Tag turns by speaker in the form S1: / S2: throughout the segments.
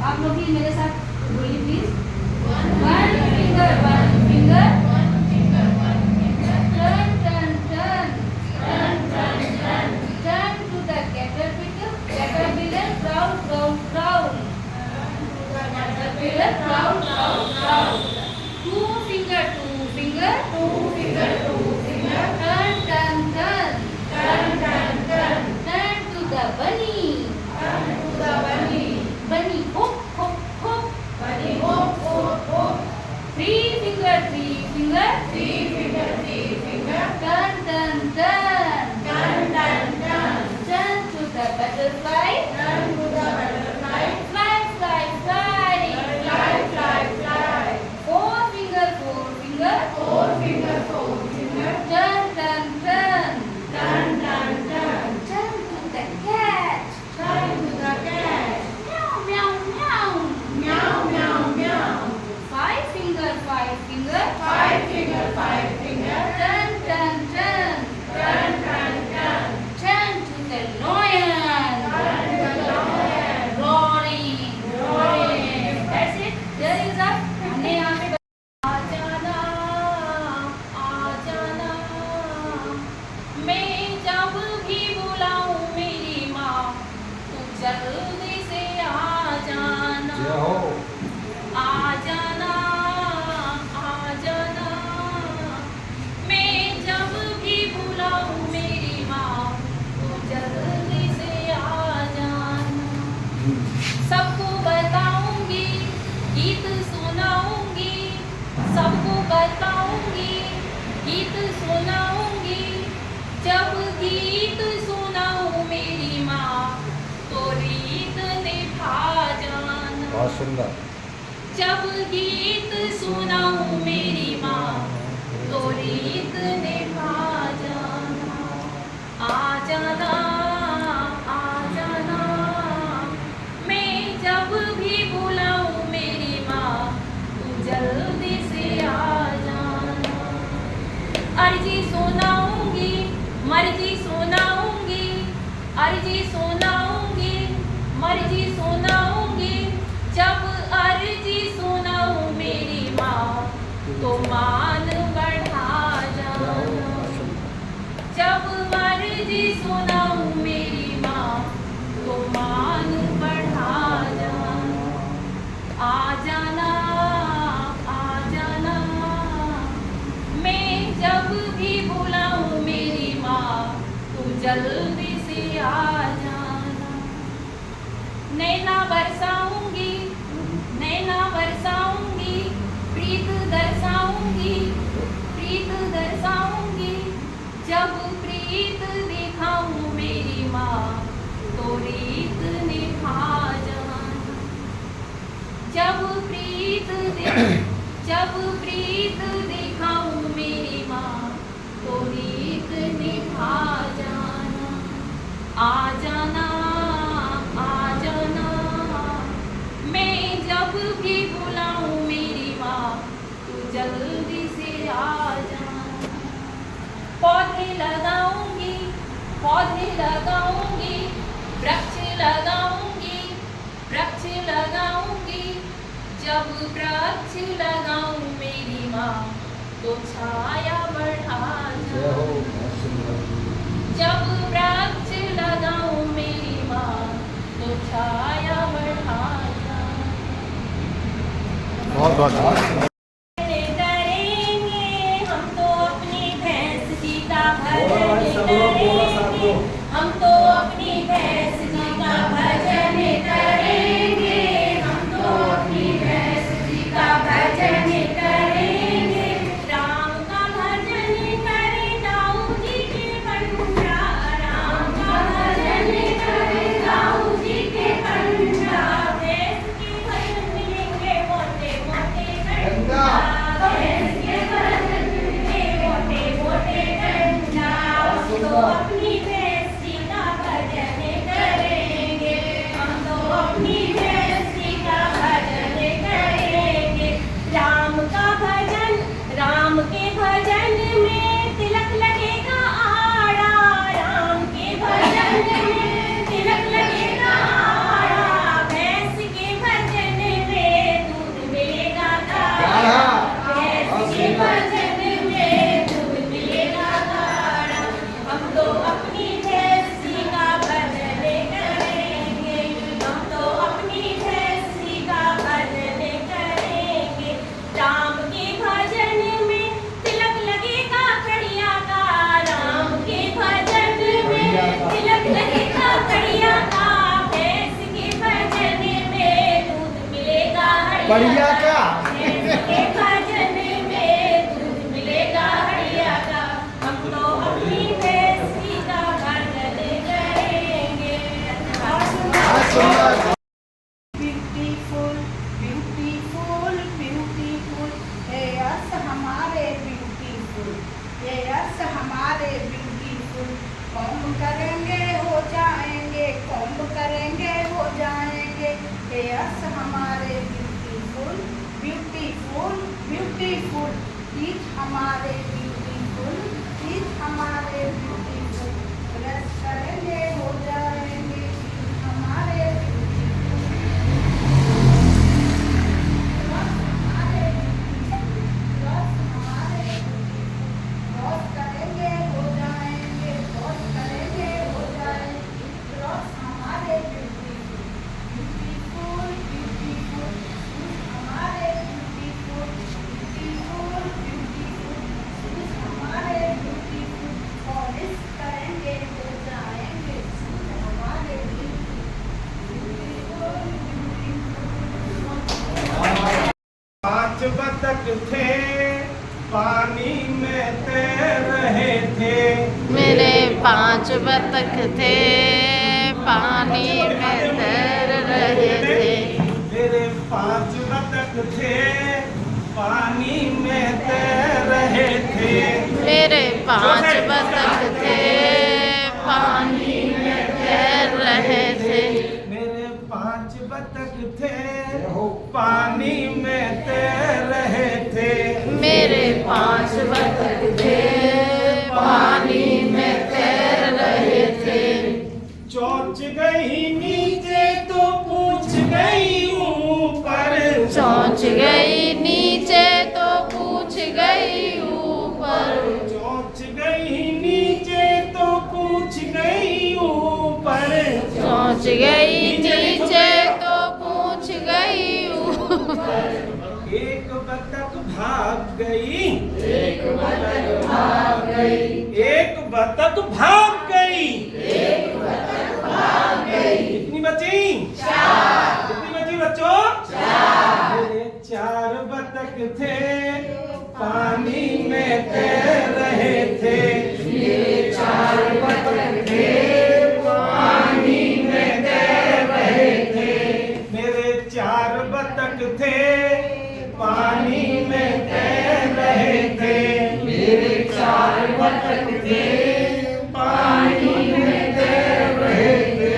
S1: आप लोग भी मेरे साथ बोलिए please. One finger, one finger, turn turn turn, turn to the caterpillar, caterpillar, proud proud proud, caterpillar, proud proud proud. Two finger, turn turn turn, turn to the bunny, bunny hop hop hop, three finger, turn turn turn, turn to the butterfly, fly fly fly, four finger, turn turn turn, turn to the cat, meow meow meow, five finger, turn turn turn, turn to the lion, roaring. That's it. There is a हमने यहाँ पे
S2: आ जाना मैं जब भी बुलाऊं मेरी माँ तू जल्दी से आ जाना आ जाना मैं जब भी बुलाऊं मेरी माँ तू जल्दी से आ जाना सबको बताऊंगी गीत सुनाऊंगी सबको बताऊंगी गीत सुनाऊंगी जब गीत सुनाऊं मेरी माँ तो रीत निभा जाना
S3: बहुत सुंदर
S2: जब गीत सुनाऊं मेरी माँ तो रीत निभा जाना आ जाना मैं जब भी बुलाऊं मेरी माँ तू जल्दी से आ जाना अर्जी सुनाऊंगी मर्जी सुनाऊंगी अर्जी सुनाऊंगी मर्जी सुनाऊंगी जब अर्जी सुनाऊं मेरी माँ तो मान बढ़ा जाना जब मर्जी सुनाऊं मेरी माँ तो मान बढ़ा जाना आ जाना मैं जब भी बुलाऊं मेरी माँ तू जल्दी से आ जाना नैना बरसाऊंगी प्रीत दर्शाऊंगी जब प्रीत दिखाऊं मेरी माँ तो रीत निभा जाना जब प्रीत दिखाऊं मेरी माँ तो रीत निभा जाना आ जाना मैं जब भी बुलाऊं मेरी माँ तू जल्दी से आ जाना पौधे लगाऊंगी वृक्ष लगाऊंगी जब वृक्ष लगाऊं मेरी माँ तो छाया बढ़ा जाना जब वृक्ष लगाऊं मेरी माँ तो छाया बढ़ा जाना
S3: बहुत
S2: करेंगे हम तो अपनी भैंस जी का भजन करेंगे हम तो अपनी भैंस जी का भजन करेंगे हम तो अपनी भैंस जी का भजन करेंगे राम का भजन करे दाऊ जी के पंडा राम का भजन करे दाऊ जी के पंडा भैंस के भजन मिलेंगे मोटे मोटे
S3: बढ़िया का
S2: के भजन में दूध मिलेगा हरिया का। हम तो अपनी भैंस सीता भजन करेंगे।
S4: ब्यूटीफुल ब्यूटीफुल ब्यूटीफुल ये यस हमारे ब्यूटीफुल, ये यस हमारे ब्यूटीफुल। कॉम्ब करेंगे हो जाएंगे, कॉम्ब करेंगे हो जाएंगे। ये यस हमारे ब्यूटीफुल ब्यूटीफुल ब्यूटीफुल। ईच हमारे ब्यूटीफुल, ईच हमारे ब्यूटीफुल। ब्रश करेंगे हो जाएंगे हमारे
S3: पांच बतख थे पानी में तैर रहे थे।
S5: मेरे 5 बतख थे पानी में तैर रहे थे।
S3: मेरे 5 बतख थे पानी में तैर रहे थे।
S5: मेरे 5 बतख थे पानी में तैर रहे थे।
S3: मेरे 5 बतख थे पानी में तैर रहे थे।
S5: मेरे 5 बतख थे पानी में तैर रहे थे।
S3: चोंच गई नीचे तो पूछ गई ऊपर।
S5: चोंच गई नीचे तो पूछ गई ऊपर।
S3: चोंच गई नीचे तो पूछ गई ऊपर।
S5: चोंच गई नीचे तो पूछ गई ऊपर।
S3: एक बतख भाग गई,
S5: एक बतख भाग गई,
S3: एक बतख भाग गई।
S5: एक बतख भाग गई।
S3: कितनी बची?
S5: 4।
S3: कितनी बची बच्चों?
S5: 4।
S3: मेरे 4 बतख थे पानी में तैर रहे थे।
S5: मेरे 4 बतख थे पानी में तैर रहे थे।
S3: मेरे 4 बतख थे पानी में तैर रहे थे।
S5: मेरे 4 बतख थे पानी में तैर रहे थे।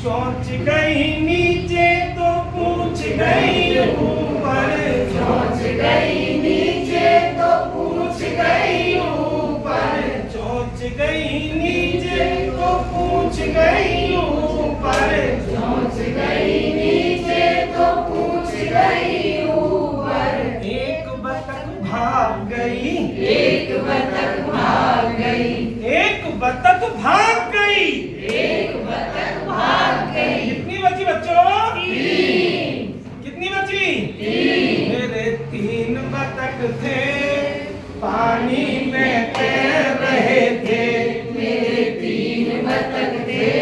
S3: चोंच गई नीचे तो पूछ गई ऊपर।
S5: चोंच गई नीचे तो पूछ गई ऊपर।
S3: चोंच गई नीचे तो पूछ गई ऊपर।
S5: चोंच गई नीचे तो पूछ गई ऊपर।
S3: एक बतख भाग गई,
S5: एक बतख भाग गई,
S3: एक बतख भाग गई।
S5: एक बतख भाग गई।
S3: कितनी बची बच्चों?
S5: 3।
S3: कितनी बची?
S5: 3।
S3: मेरे 3 बतख थे पानी में तैर रहे थे।
S5: मेरे 3 बतख थे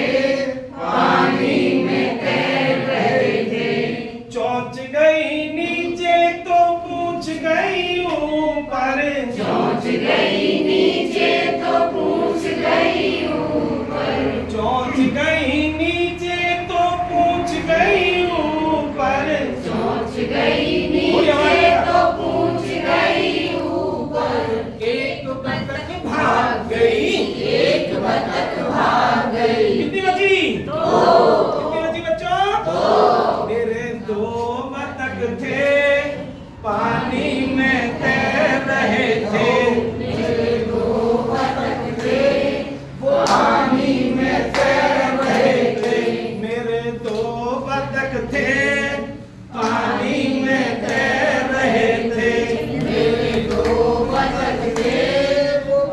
S5: पानी में तैर रहे थे।
S3: चोंच गई नीचे तो पूछ गई ऊपर।
S5: चोंच गई नीचे तो पूछ गई ऊपर।
S3: चोंच गई नीचे तो पूछ गई ऊपर।
S5: चोंच गई नीचे तो पूछ गई ऊपर।
S3: एक बतख भाग गई,
S5: एक बतख भाग गई।
S3: कितनी बची?
S5: 2।
S3: कितनी बची बच्चों?
S5: 2।
S3: मेरे 2 बतख थे पानी में तैर रहे थे।
S5: मेरे 2 बतख थे पानी में तैर रहे थे।
S3: मेरे 2 बतख थे पानी में तैर रहे थे।
S5: मेरे 2 बतख थे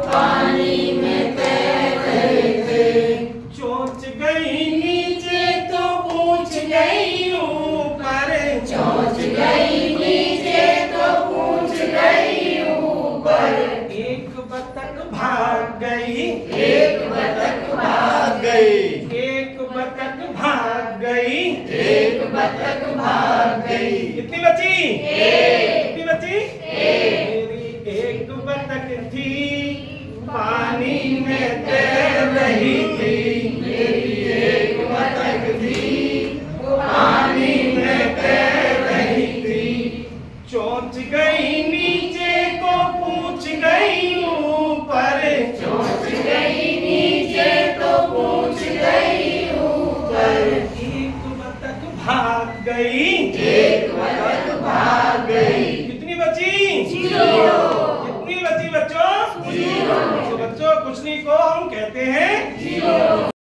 S5: पानी में तैर रहे थे।
S3: चोंच गई नीचे तो पूछ गई ऊपर।
S5: चोंच गई नीचे तो पूछ गई ऊपर।
S3: एक बतख भाग गई,
S5: एक बतख भाग गई,
S3: एक बतख भाग गई।
S5: एक बतख भाग गई। गई।
S3: कितनी बची?
S5: एक।
S3: कितनी बची? मेरी एक बतख थी पानी में तैर रही थी।
S5: मेरी एक बतख थी पानी में तैर रही थी।
S3: चोंच गई नीचे तो पूछ गई ऊपर।
S5: चोंच गई नीचे तो पूछ गई ऊपर।
S3: एक बतख भाग गई।
S5: एक बतख भाग गई।
S3: कितनी बची?
S5: 0।
S3: कितनी बची बच्चों?
S5: 0।
S3: तो बच्चों कुछ नहीं को हम कहते हैं
S5: 0।